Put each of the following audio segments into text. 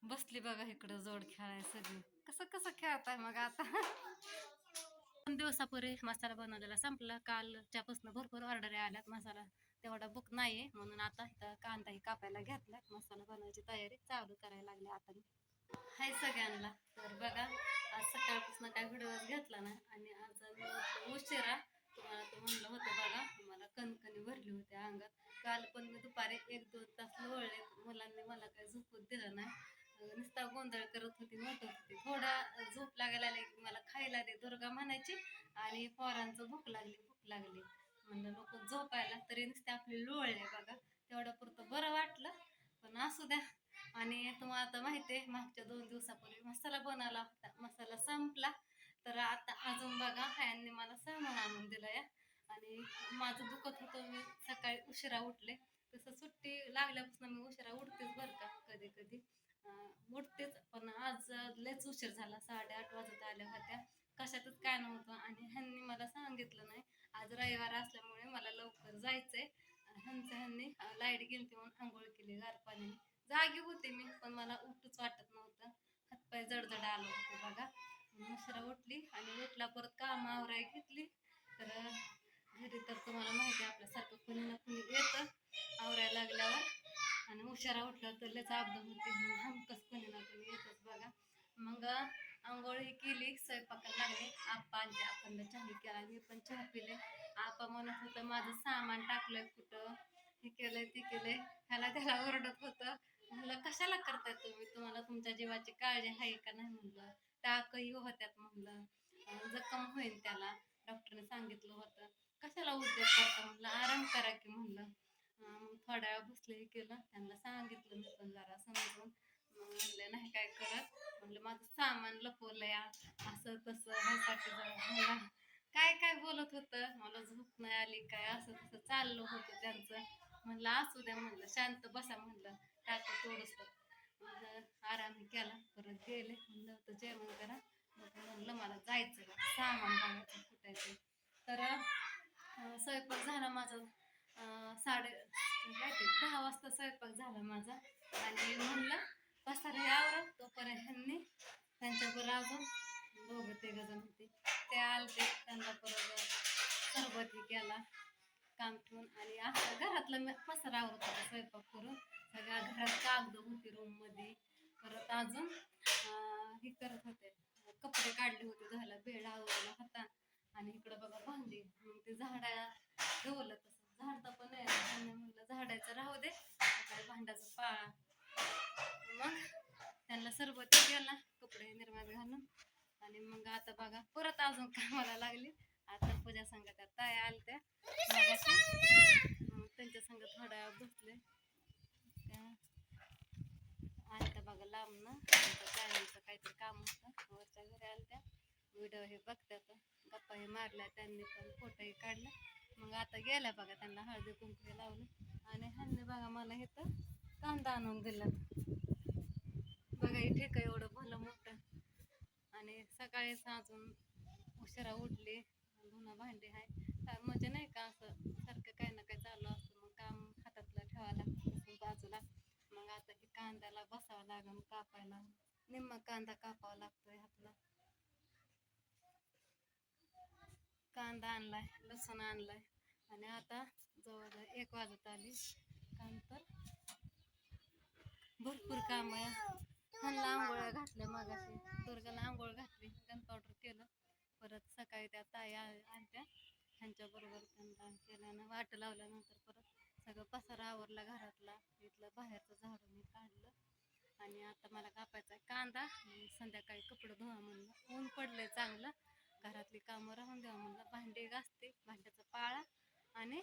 बसली बघा इकडं जोड खेळाय सगळी. कसं कसं खेळताय मग आता? 2 दिवसापूर्वी मसाला बनवलेला संपला. कालच्यापासून भरपूर ऑर्डर आल्यात. मसाला तेवढा बुक नाहीये म्हणून आता इथं कांदाही कापायला घेतला. मसाला बनवायची तयारी चालू करायला लागली आता मी. हाय सगळ्यांना. तर बघा आज सकाळपासून काय व्हिडिओज घेतला ना आणि आज मी उशिरा तुम्हाला तर म्हणलं होतं बघा मला कणकणी भरली होती अंगात. काल पण मी दुपारी 1-2 तास लोळले. मुलांनी मला काही झोपूच दिलं नाही. नुसता गोंधळ करत होती मोठं होती. थोडा झोप लागायला लागली की मला खायला दे दुर्गा म्हणायची आणि पोरांचं भूक लागली भूक लागली म्हणलं नको झोपायला तरी नुसते आपले लोळले बघा. तेवढं पुरतं बरं वाटलं पण असू द्या. आणि तुम्हाला आता माहिती आहे मागच्या 2 दिवसापूर्वी मसाला बनवला होता. मसाला संपला तर आता अजून बघा ह्यांनी मला सामान आणून दिलं या. आणि माझं दुखत होतं मी सकाळी उशिरा उठले. तसं सुट्टी लागल्यापासून मी उशिरा उठतेच बरं का कधी कधी उठतेच. पण आज लयच उशीर झाला 8:30 वाजत आल्या होत्या. कशातच काय नव्हतं आणि ह्यांनी मला सांगितलं नाही. आज रविवार असल्यामुळे मला लवकर जायचंय. ह्यांनी लाईट गेलती म्हणून आंघोळ केली गार पाण्याने. जागी होते मी पण मला उठूच वाटत नव्हतं. हातपाय जडजड आलं होतं बघा. उशिरा उठली आणि उठला परत काम आवराय घेतली. तर घरी तर तुम्हाला माहिती आहे आपल्यासारखं कुणी ना कुणी येतं आवरायला लागल्यावर. आणि उशिरा उठला तर लयच अब्दा होते हमकस कुणी ना कुणी येतच बघा. मग आंघोळी केली स्वयंपाकाला लागले. आप्पा आले आपण चहा केला मी पण चहा पिले. आप्पा म्हणत होतं माझं सामान टाकलंय कुठं हे केलंय ते केलंय. ह्याला त्याला ओरडत होतं. म्हणलं कशाला करताय तुम्ही तुम्हाला तुमच्या जीवाची काळजी आहे का नाही म्हणलं. टाकही होत्यात म्हणलं जखम होईल त्याला डॉक्टरने सांगितलं होतं. कशाला उद्योग करता म्हणलं आराम करा की म्हणलं. मग थोड्या वेळ बसले हे केलं त्यांना सांगितलं मी पण जरा समजून. मग म्हणले नाही काय करत म्हणलं माझं सामान लपवलंय असं तसं ह्यासाठी मला काय काय बोलत होतं. मला झोप नाही आली काय असं तसं चाललं होतं त्यांचं. म्हणलं असू द्या म्हणलं शांत बसा म्हणलं टाकं तोडूस तर. म्हणलं आराम केला परत गेले म्हणलं होतं जेवण करा. मग म्हणलं मला जायचं सामान बघायचं फुटायचं. तर स्वयंपाक झाला माझा साडे काय ते 10 वाजता स्वयंपाक झाला माझा. आणि म्हणलं पसारा आवरा तोपर्यंत ह्यांनी त्यांच्याबरोबर अजून 2-3 जण होते ते आलते. त्यांना परत सरबती केला काम ठेवून आणि असं घरातलं मी पसारा आवरत होता स्वयंपाक करून. सगळ्या घरात कागद होती रूम मध्ये. परत अजून हे करत होते कपडे काढले होते धुवायला बेड आवरला होता. आणि इकडं बघा भांडी मग ते झाडा ठेवलं तसं झाडता पण नाही म्हणलं झाडायचं राहू दे काय भांड्याचं पाळा. मग त्यांना सरबती केला कपडे निर्मात घालून. आणि मग आता बघा परत अजून कामाला लागली. आता पूजा संघ त्या ताई आल्या मग त्यांच्या संग थोड्या वेळ बसले. त्या आलत्या बघा लांबनं त्यांचं काहीतरी काम होतं वरच्या घरी आलत्या. व्हिडिओ हे बघत्यात गप्पा हे मारल्या त्यांनी पण फोटोही काढला. मग आता गेल्या बघा त्यांना हळदी कुंकू लावलं. आणि ह्यांनी बघा मला इथं कांदा आणून दिला बघा इथे काय एवढं भलं मोठं. आणि सकाळीच अजून उशिरा उठली धुणं भांडी आहे म्हणजे नाही का असं सारखं काही ना काही चालू असतं. मग काम हातातलं ठेवावं लागतं बाजूला. मग आता की कांद्याला बसावं लागेल कापायला. निम्मा कांदा कापावा लागतोय हातला. कांदा आणलाय लसूण आणलाय. आणि आता जवळ 1 वाजत आली. काम तर भरपूर काम आहे. ह्यांना आंघोळ्या घातल्या मगाशी दुर्गाला आंघोळ घातली गन पावडर केलं. परत सकाळी त्या ताई आणत्या ह्यांच्याबरोबर त्यांना केल्यानं वाट लावल्यानंतर परत सगळं पसारा आवरला घरातला. इथलं बाहेरचं झाडून मी काढलं. आणि आता मला कापायचा आहे कांदा. संध्याकाळी कपडे धुवा म्हणलं ऊन पडलंय चांगलं. घरातली कामं राहून द्यावं म्हणलं भांडी घासते भांड्याचा पाळा आणि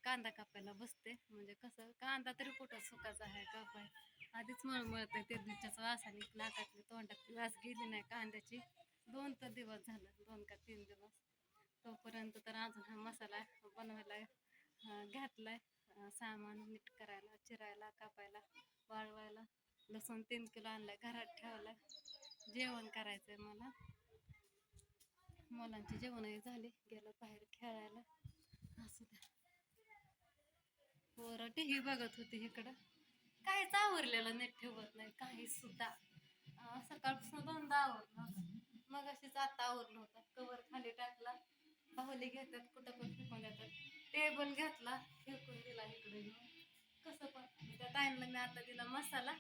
कांदा कापायला बसते. म्हणजे कसं कांदा तरी कुठं सुकाचा आहे कापाय आधीच मळमळतंय ते दिवसाचा वासाने नाकातली तोंडातली वास गेली नाही कांद्याची. 2 तर दिवस झालं 2 का 3 दिवस. तोपर्यंत तर अजून हा मसाला बनवायला घातलाय. सामान नीट करायला चिरायला कापायला वाळवायला. लसूण 3 किलो आणलाय घरात ठेवलाय. जेवण करायचंय मला. मुलांची जेवणही झाली गेलं बाहेर खेळायला. असू द्या पोरं टी व्ही बघत होती इकडं काहीच आवरलेलं नीट ठेवत नाही काही सुद्धा. सकाळपासून दोनदा आवरलं, मग अशीच आता आवरलं होतं. कवर खाली टाकला, बाहुली घेतात कुठं पण फेकून देतात. टेबल घेतला फेकून दिला इकडे घेऊन. कसं पण त्या ताईंना मी आता दिला मसाला.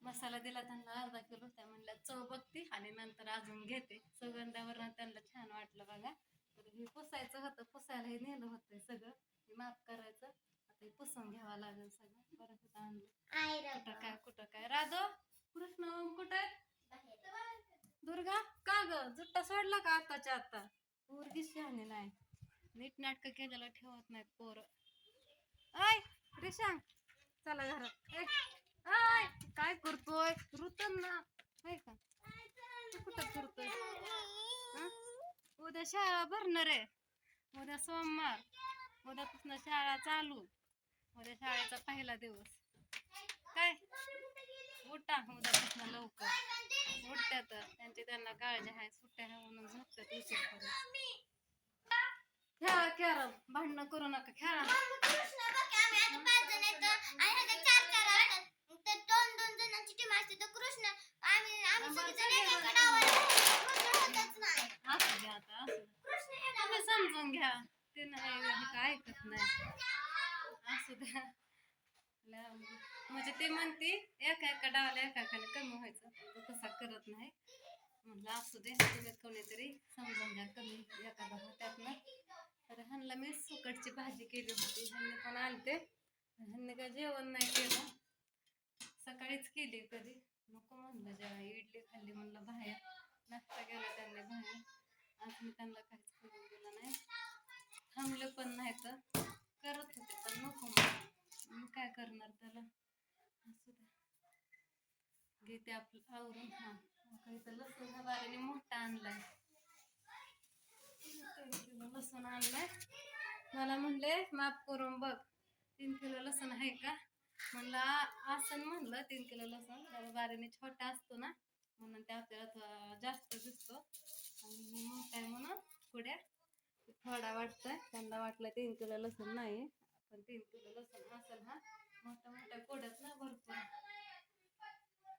मसाला दिला त्यांना अर्धा किलो. त्या म्हणल्या चव बघते आणि नंतर अजून घेते. सुगंधावर त्यांना छान वाटलं बघा. तर हे पुसायचं होतं, पुसायला हे नेलं होतं सगळं. हे माफ करायचं आता, हे पुसून घ्यावं लागेल सगळं. परत इथं आणलं कुठं काय राधो कृष्ण ओम कुठं आहेत? दुर्गा का ग जुट्टा सोडला का आताच्या आता? पोरगी शहाणी नाही, नीट नाटक केलेलं ठेवत नाहीत पोरं. ऐ रिशांग चला घरात. आय काय करतोय रुतन ना हाय का? तू कुठं फिरतोय? हं? उद्या शाळा भरणार आहे, उद्या सोमवार, उद्यापासून शाळा चालू. उद्या शाळेचा पहिला दिवस. काय उठा उद्यापासून लवकर. उठत्यात त्यांची त्यांना काळजी आहे, सुट्ट्या आहे म्हणून झोपतात उशीर करून. खेळा कॅरम, भांडणं करू नका खेळा. तुम्ही समजून घ्या, ते नाही काय ऐकत नाही. असू द्या. म्हणजे ते म्हणते एका एका डावाला एका एकाने कमी व्हायचं, तो तसा करत नाही. म्हटलं असू दे, तुम्ही कोणीतरी समजून घ्या, कमी एखादा होत्यात ना. तर ह्यांना मी सुकटची भाजी केली होती, ह्यांनी पण आलते. ह्यांनी काय जेवण नाही केलं, सकाळीच केली. कधी नको म्हणलं जेव्हा इडली खाल्ली म्हणलं बाहेर, नाश्ता केला त्यांनी बाहेर. आज मी त्यांना काहीच करून दिलं नाही. थांबले पण नाही तर करत होते पण नको म्हणलं. मी काय करणार त्याला. असू दे, घेते आपलं आवरून. हा इथं लसूण ह्या बारीने मोठा आणलाय, 3 किलो लसूण आणलाय. मला म्हणले माफ करून बघ 3 किलो लसूण आहे का? म्हणलं असं म्हणलं 3 किलो लसूण जरा बारीने छोटा असतो ना, म्हणून ते आपल्याला जास्त दिसतो. आणि मोठा आहे म्हणून पुढ्या थोडा वाटतोय. त्यांना वाटलं 3 किलो लसूण नाही, पण 3 किलो लसूण असेल. हा मोठ्या मोठ्या कोड्यात ना भरपूर.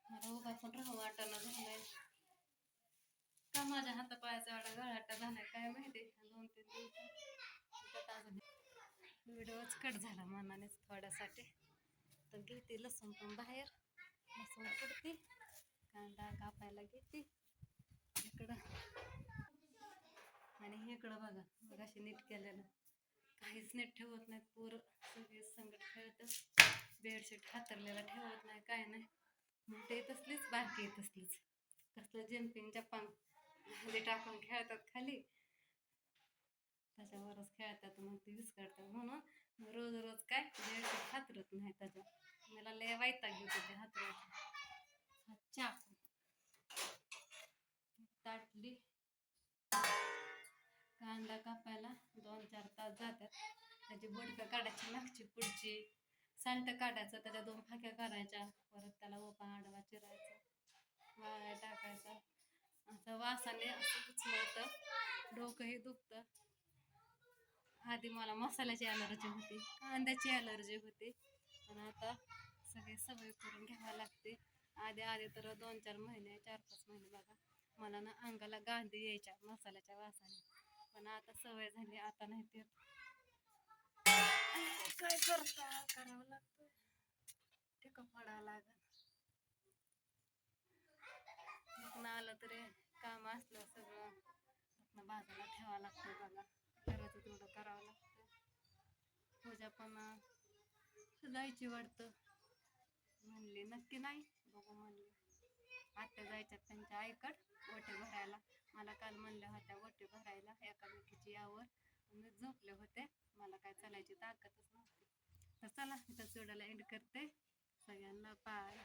मला उभा पण राहू वाटाणा झालाय का, माझ्या हातापायाचा एवढा गळाटा झालाय काय माहिती. 2-3 दिवस व्हिडिओच कट झाला मनानेच थोड्यासाठी. तर घेते लसूण पण बाहेर, लसूण कुडते, कांदा कापायला घेते इकडं. आणि इकडं बघा बघ अशी नीट केलेलं, काहीच नीट ठेवत नाहीत पोरं. सगळे संकट खेळतात, बेडशीट हातरलेला ठेवत नाही काय नाही. मोठे तसलीच बारकी तसलीच, कसलं जम्पिंग जपांग खाली टाकून खेळतात खाली, त्याच्यावरच खेळतात. मग ती विस्कटतात म्हणून रोज रोज काय बेडशीट हातरत नाही. त्याच्या मला लय वैताग घेतो ते हातरायचं. चाकू ताटली, कांदा कापायला 2-4 तास जातात. त्याची बोडकं काढायची, मागची पुढची सांट काढायचं, त्याच्या 2 फाक्या करायच्या, परत त्याला ओपा आडवा चिरायचा, वाळाय टाकायचा. असं वासाने असं उचलतं, डोकंही दुखतं. आधी मला मसाल्याची ॲलर्जी होती, कांद्याची ॲलर्जी होती, पण आता सगळे सवय करून घ्यावं लागते. आधी आधी तर 2-4 महिने 4-5 महिने बघा मला ना अंगाला गांधी यायच्या मसाल्याच्या वासाने, पण आता सवय झाली, आता नाही ते काय करता करावं लागतं. टिकं पडावं लागत. दुखणं आलं तरी काम असलं सगळं दुखणं बाजूला ठेवावं लागतं बघा. करायचं तेवढं करावं लागतं. पूजा पण जायची वाटतं, म्हणली नक्की नाही बघू म्हणली. आत्या जायच्यात त्यांच्या आईकड वटे भरायला. मला काल म्हणल्या होत्या वटे भरायला एकामेकीची यावर, मी झोपले होते, मला काय चालायची ताकदच नव्हती. तर चला इथं चुडाला एंड करते. सगळ्यांना बाय.